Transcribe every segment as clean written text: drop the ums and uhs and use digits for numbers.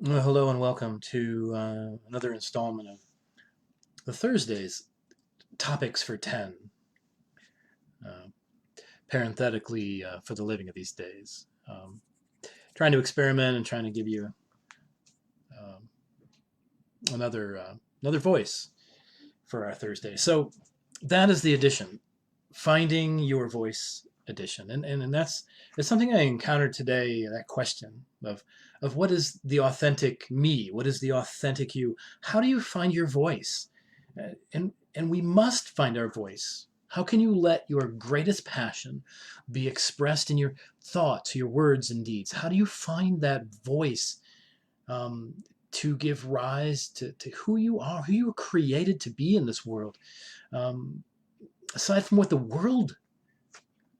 Well, hello and welcome to another installment of the Thursdays Topics for 10, uh, parenthetically for the living of these days. Trying to experiment and trying to give you um, another voice for our Thursday. So that is the edition, Finding Your Voice edition. And that's it's something I encountered today, that question of what is the authentic me? What is the authentic you? How do you find your voice? And we must find our voice. How can you let your greatest passion be expressed in your thoughts, your words, and deeds? How do you find that voice um, to give rise to who you are, who you were created to be in this world? Um, Aside from what the world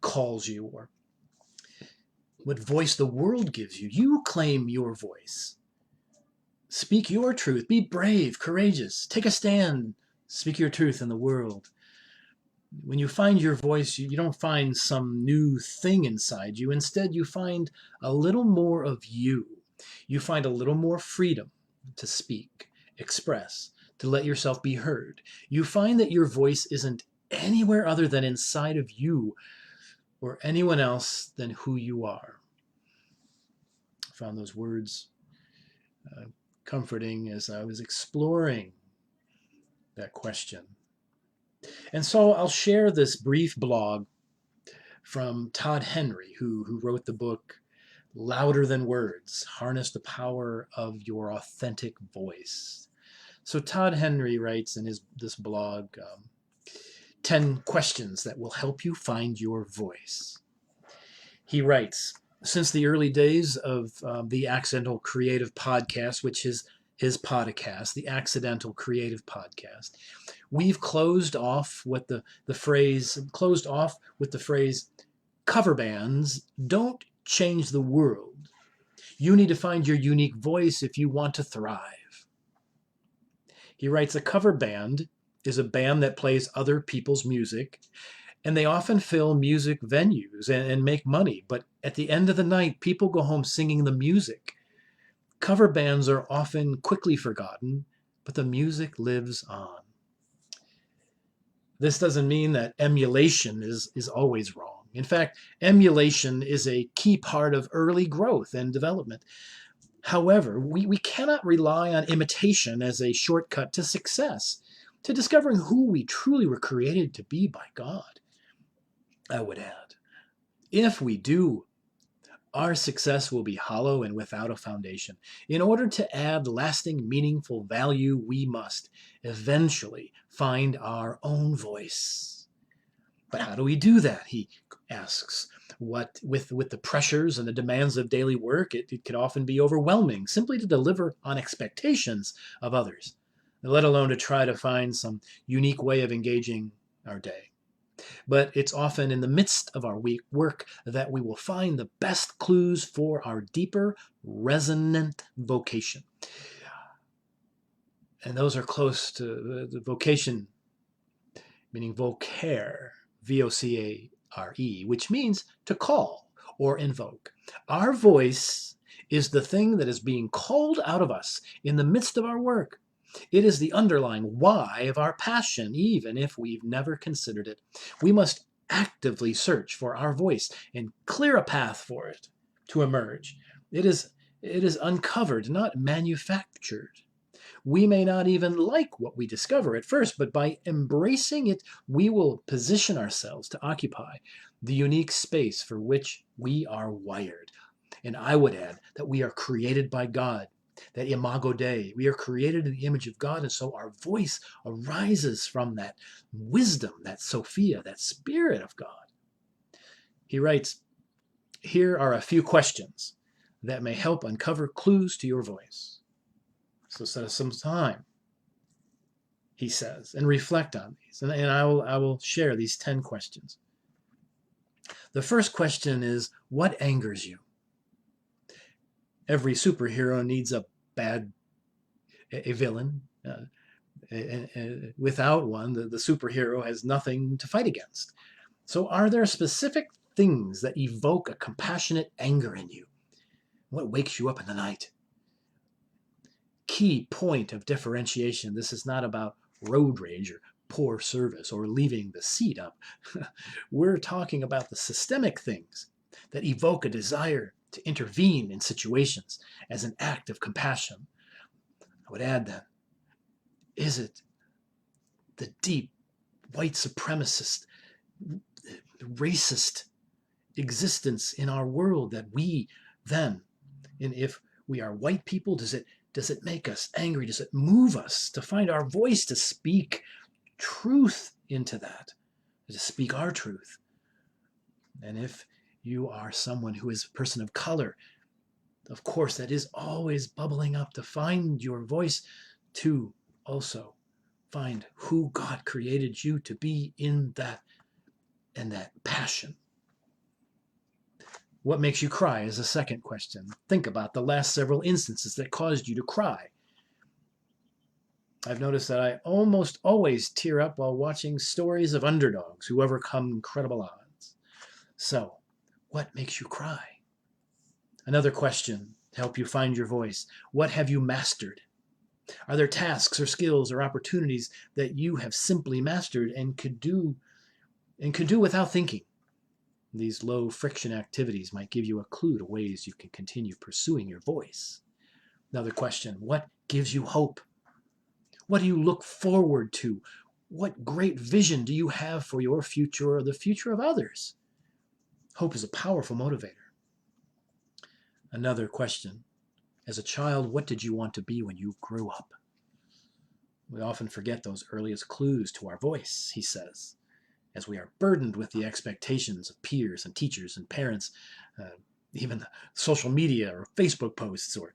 calls you or what voice the world gives you, you claim your voice. Speak your truth. Be brave, courageous. Take a stand. Speak your truth in the world. When you find your voice, you don't find some new thing inside you. Instead, you find a little more of you. You find a little more freedom to speak, express, to let yourself be heard. You find that your voice isn't anywhere other than inside of you or anyone else than who you are. I found those words uh, comforting as I was exploring that question. And so I'll share this brief blog from Todd Henry, who wrote the book Louder Than Words, Harness the Power of Your Authentic Voice. So Todd Henry writes in this blog 10 questions that will help you find your voice. He writes, since the early days of the Accidental Creative Podcast, which is his podcast, the Accidental Creative Podcast, we've closed off with the phrase cover bands don't change the world. You need to find your unique voice if you want to thrive. He writes, a cover band is a band that plays other people's music, and they often fill music venues and make money. But at the end of the night, people go home singing the music. Cover bands are often quickly forgotten, but the music lives on. This doesn't mean that emulation is always wrong. In fact, emulation is a key part of early growth and development. However, we cannot rely on imitation as a shortcut to success, to discovering who we truly were created to be by God, I would add. If we do, our success will be hollow and without a foundation. In order to add lasting, meaningful value, we must eventually find our own voice. But how do we do that? He asks. What with the pressures and the demands of daily work, it can often be overwhelming simply to deliver on expectations of others, let alone to try to find some unique way of engaging our day. But it's often in the midst of our work that we will find the best clues for our deeper, resonant vocation. And those are close to the vocation, meaning vocare, VOCARE, which means to call or invoke. Our voice is the thing that is being called out of us in the midst of our work. It is the underlying why of our passion, even if we've never considered it. We must actively search for our voice and clear a path for it to emerge. It is uncovered, not manufactured. We may not even like what we discover at first, but by embracing it, we will position ourselves to occupy the unique space for which we are wired. And I would add that we are created by God, that imago Dei. We are created in the image of God, and so our voice arises from that wisdom, that Sophia, that spirit of God. He writes, here are a few questions that may help uncover clues to your voice. So set some time, he says, and reflect on these. And I will share these 10 questions. The first question is, what angers you? Every superhero needs a villain. Without one, the superhero has nothing to fight against. So are there specific things that evoke a compassionate anger in you? What wakes you up in the night? key point of differentiation. This is not about road rage or poor service or leaving the seat up. We're talking about the systemic things that evoke a desire to intervene in situations as an act of compassion. I would add then, is it the deep white supremacist, racist existence in our world that we then, and if we are white people, does it make us angry? Does it move us to find our voice, to speak truth into that, to speak our truth? And if you are someone who is a person of color, of course, that is always bubbling up to find your voice, to also find who God created you to be in that, and that passion. What makes you cry is a second question. Think about the last several instances that caused you to cry. I've noticed that I almost always tear up while watching stories of underdogs who overcome incredible odds. So, what makes you cry? Another question to help you find your voice. What have you mastered? Are there tasks or skills or opportunities that you have simply mastered and could do without thinking? These low friction activities might give you a clue to ways you can continue pursuing your voice. Another question, what gives you hope? What do you look forward to? What great vision do you have for your future or the future of others? Hope is a powerful motivator. Another question, as a child, what did you want to be when you grew up? We often forget those earliest clues to our voice, he says, as we are burdened with the expectations of peers and teachers and parents, even social media or Facebook posts or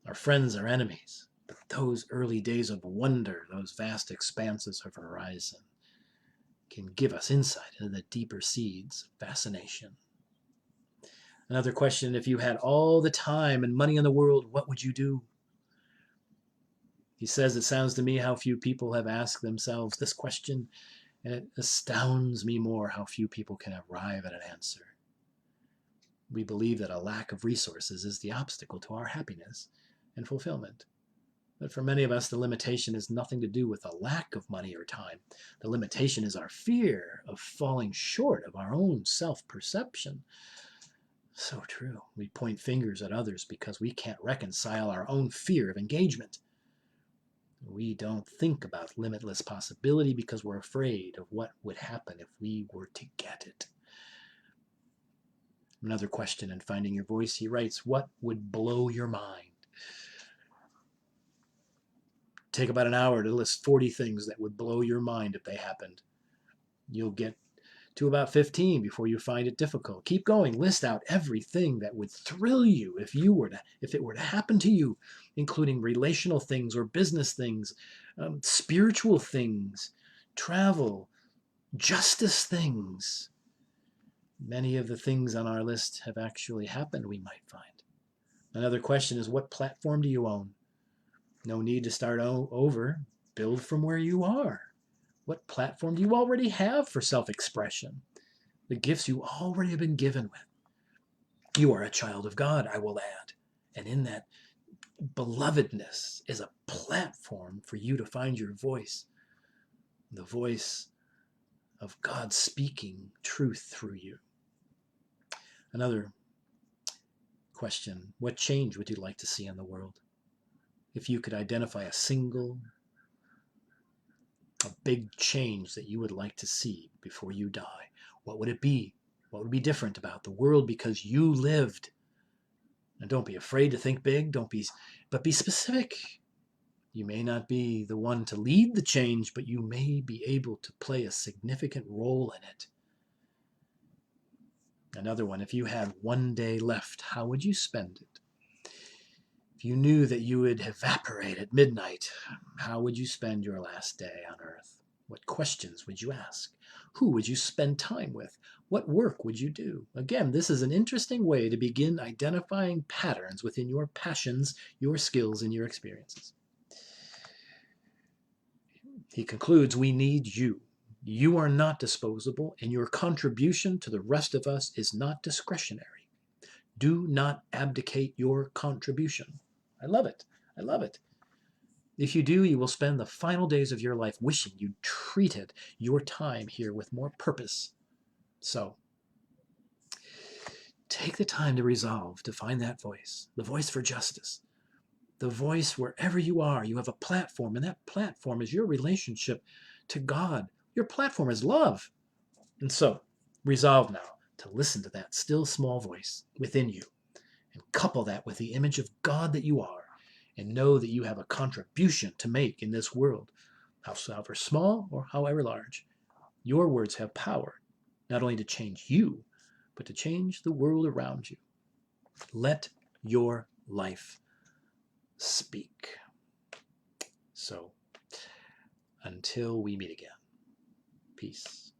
our friends or enemies. But those early days of wonder, those vast expanses of horizon, can give us insight into the deeper seeds of fascination. Another question, if you had all the time and money in the world, what would you do? He says, it sounds to me how few people have asked themselves this question, and it astounds me more how few people can arrive at an answer. We believe that a lack of resources is the obstacle to our happiness and fulfillment. But for many of us, the limitation has nothing to do with a lack of money or time. The limitation is our fear of falling short of our own self-perception. So true. We point fingers at others because we can't reconcile our own fear of engagement. We don't think about limitless possibility because we're afraid of what would happen if we were to get it. Another question in Finding Your Voice, he writes, what would blow your mind? Take about an hour to list 40 things that would blow your mind if they happened. You'll get to about 15 before you find it difficult. Keep going. List out everything that would thrill you if it were to happen to you, including relational things or business things, spiritual things, travel, justice things. Many of the things on our list have actually happened, we might find. Another question is, what platform do you own? No need to start over. Build from where you are. What platform do you already have for self-expression? The gifts you already have been given with. You are a child of God, I will add. And in that belovedness is a platform for you to find your voice. The voice of God speaking truth through you. Another question, what change would you like to see in the world? If you could identify a big change that you would like to see before you die, what would it be? What would be different about the world because you lived? And don't be afraid to think big, but be specific. You may not be the one to lead the change, but you may be able to play a significant role in it. Another one, if you had one day left, how would you spend it? If you knew that you would evaporate at midnight, how would you spend your last day on earth? What questions would you ask? Who would you spend time with? What work would you do? Again, this is an interesting way to begin identifying patterns within your passions, your skills, and your experiences. He concludes, we need you. You are not disposable, and your contribution to the rest of us is not discretionary. Do not abdicate your contribution. I love it. I love it. If you do, you will spend the final days of your life wishing you treated your time here with more purpose. So, take the time to resolve to find that voice, the voice for justice, the voice wherever you are. You have a platform, and that platform is your relationship to God. Your platform is love. And so, resolve now to listen to that still small voice within you and couple that with the image of God that you are, and know that you have a contribution to make in this world, however small or however large. Your words have power, not only to change you, but to change the world around you. Let your life speak. So, until we meet again, peace.